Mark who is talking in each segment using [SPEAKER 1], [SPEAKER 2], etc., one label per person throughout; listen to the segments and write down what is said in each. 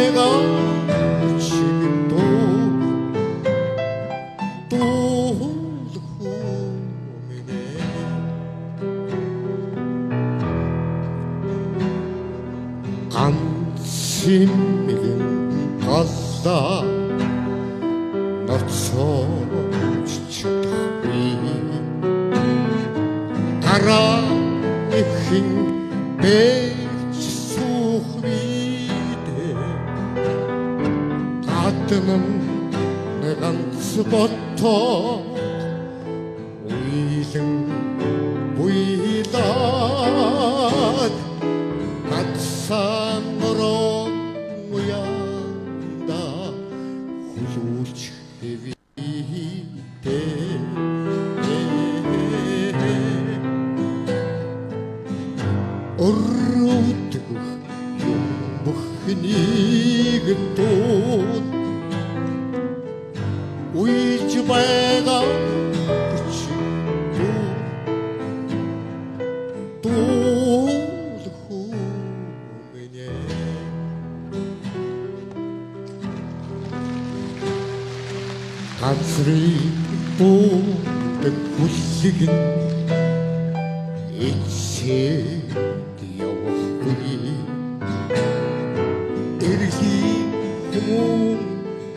[SPEAKER 1] 배가 지금도 또 후미네 간심이긴 가사 너서 지쳤다니 가라이 흰 배지수미대 가뜨는 내간 스버터 위생 보이다 갓산으로 모양이다 후유체위대 어르뜨고 용무흔히 그또 우이즈바가 그치고 또 후면에 간수를 보던 후식은 이제 여호이 일기 공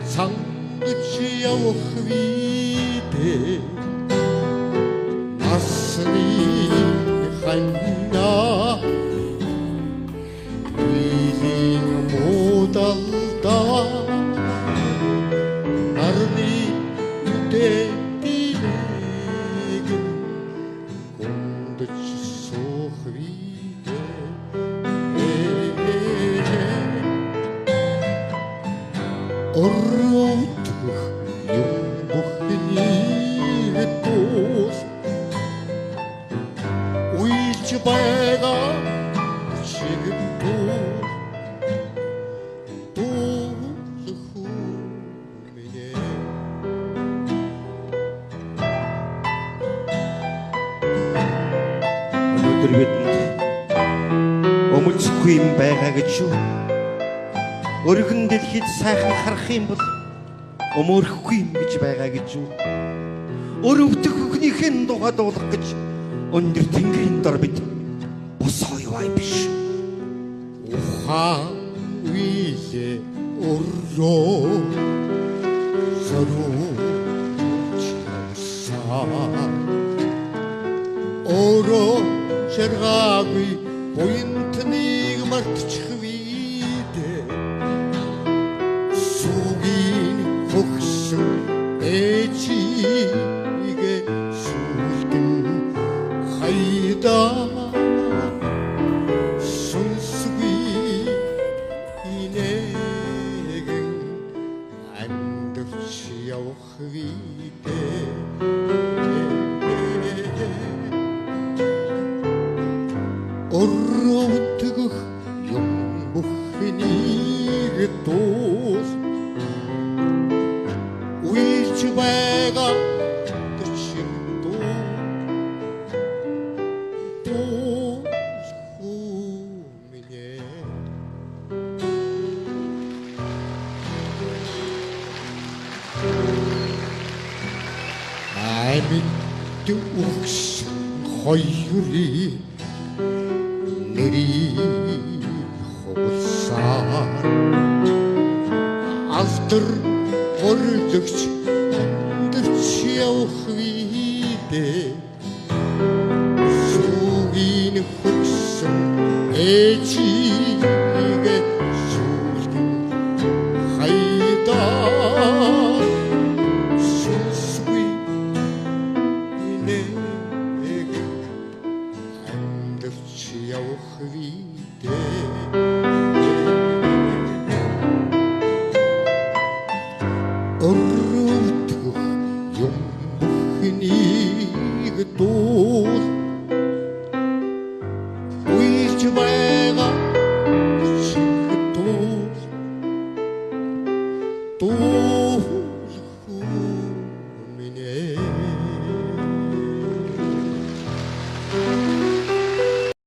[SPEAKER 1] 상급시 여호이대 나스니 한나 위링 못알다 나르니 무대비네 어려우드 용복이니 또 우이즈바가 지금도 또 후미네
[SPEAKER 2] өнөөдөр бидэнд өмөлцөхгүй юм байгаа гэж юу? Өргөн дэлхийд сайхан харах юм бол өмөрөхгүй юм гэж байгаа гэж юу? Өрөвдөх хүнийхэн дугаа дуулах гэж өндөр тэнгэрийн дор бид босоо яваа биш.
[SPEAKER 1] 우한 위에 오르러 서로 지사 오로 제가의 포인트니 그말트 치위대 속인 복수 애지게 술등 하이다 손수기 이내겐 안득시여 흐위대 어르뜨그 용복히니 또 우이즈바가 그치도 또 후미네 아미도 욱신 허유리 내리호사 after 월득치 득치야오 흐위대 속이는 흑성 애지게 술등 하이다 술수이 내게 안득치야오 흐위대 어르뜨고 용복히니 그또 우이즈바가 그치 그또